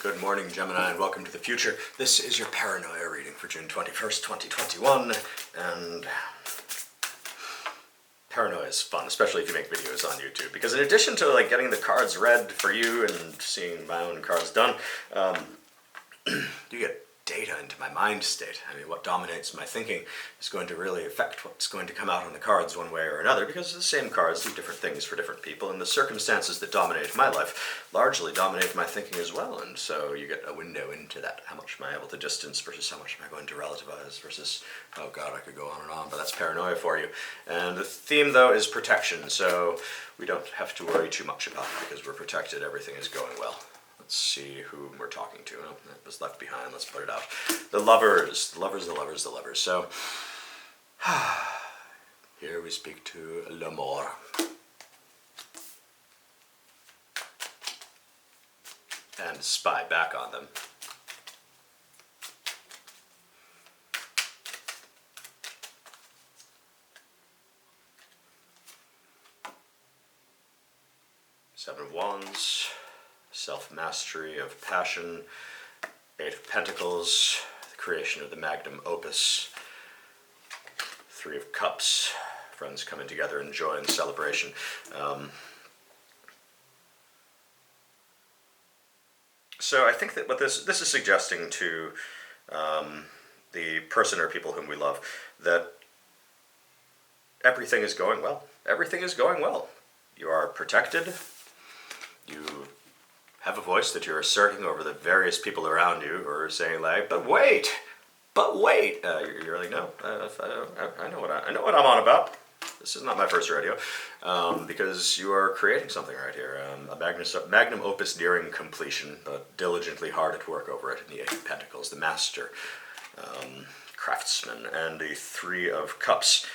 Good morning, Gemini, and welcome to the future. This is your Paranoia reading for June 21st, 2021, and Paranoia is fun, especially if you make videos on YouTube, because in addition to getting the cards read for you and seeing my own cards done, you get data into my mind state. I mean, what dominates my thinking is going to really affect what's going to come out on the cards one way or another, because the same cards do different things for different people, and the circumstances that dominate my life largely dominate my thinking as well, and so you get a window into that. How much am I able to distance versus how much am I going to relativize versus, oh god, I could go on and on, but that's Paranoia for you. And the theme, though, is protection, so we don't have to worry too much about it because we're protected, everything is going well. Let's see who we're talking to. Oh, that was left behind. Let's put it out. The lovers. The lovers, the lovers, the lovers. So, here we speak to l'amour. And spy back on them. Seven of Wands. Self-mastery of passion, Eight of Pentacles, the creation of the magnum opus, Three of Cups, friends coming together in joy and celebration. So I think that what this is suggesting to the person or people whom we love, that everything is going well. Everything is going well. You are protected. You have a voice that you're asserting over the various people around you who are saying but wait. You're like, no, I know what I'm on about. This is not my first rodeo, because you are creating something right here. A magnum opus nearing completion, but diligently hard at work over it. In the Eight of Pentacles, the master, craftsman, and the Three of Cups.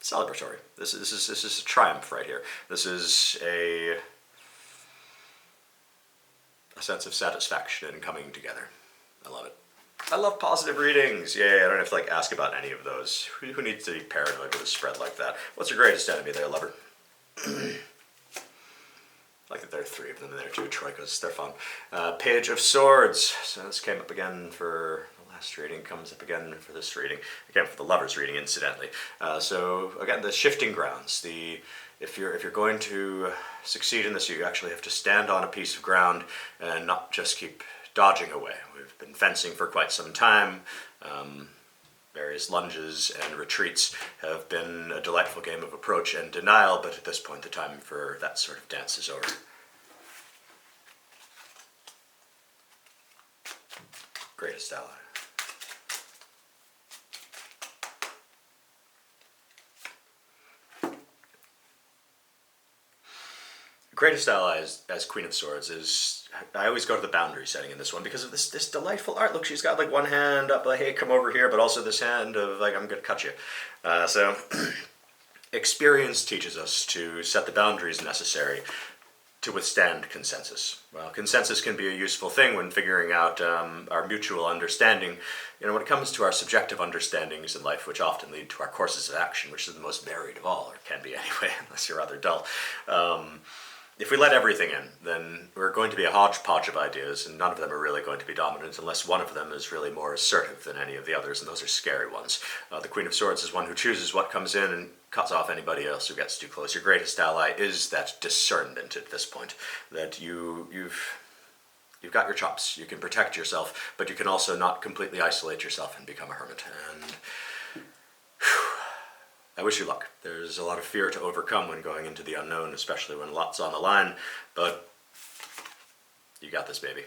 Celebratory. This is a triumph right here. This is a sense of satisfaction in coming together. I love it. I love positive readings. Yay, I don't have to ask about any of those. Who needs to be paranoid with a spread like that? What's your greatest enemy there, lover? I like that there are three of them in there too, troikas. They're fun. Page of Swords. So this came up again for last reading, comes up again for this reading, again for the lovers reading, incidentally. So again, the shifting grounds. If you're going to succeed in this, you actually have to stand on a piece of ground and not just keep dodging away. We've been fencing for quite some time. Various lunges and retreats have been a delightful game of approach and denial, but at this point the time for that sort of dance is over. Greatest ally. Greatest ally as Queen of Swords is, I always go to the boundary setting in this one because of this delightful art. Look, she's got one hand up hey, come over here, but also this hand of I'm going to cut you. So experience teaches us to set the boundaries necessary to withstand consensus. Well, consensus can be a useful thing when figuring out our mutual understanding. When it comes to our subjective understandings in life, which often lead to our courses of action, which is the most varied of all, or can be anyway, unless you're rather dull. If we let everything in, then we're going to be a hodgepodge of ideas, and none of them are really going to be dominant unless one of them is really more assertive than any of the others, and those are scary ones. The Queen of Swords is one who chooses what comes in and cuts off anybody else who gets too close. Your greatest ally is that discernment at this point, that you've got your chops. You can protect yourself, but you can also not completely isolate yourself and become a hermit. And I wish you luck. There's a lot of fear to overcome when going into the unknown, especially when lots on the line, but you got this, baby.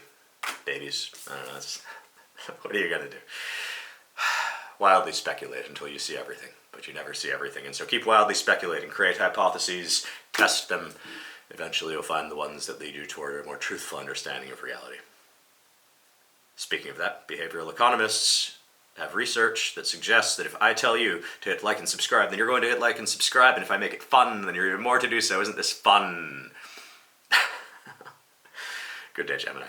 Babies, I don't know, what are you going to do? Wildly speculate until you see everything, but you never see everything, and so keep wildly speculating, create hypotheses, test them. Eventually you'll find the ones that lead you toward a more truthful understanding of reality. Speaking of that, behavioral economists have research that suggests that if I tell you to hit like and subscribe, then you're going to hit like and subscribe, and if I make it fun, then you're even more to do so. Isn't this fun? Good day, Gemini.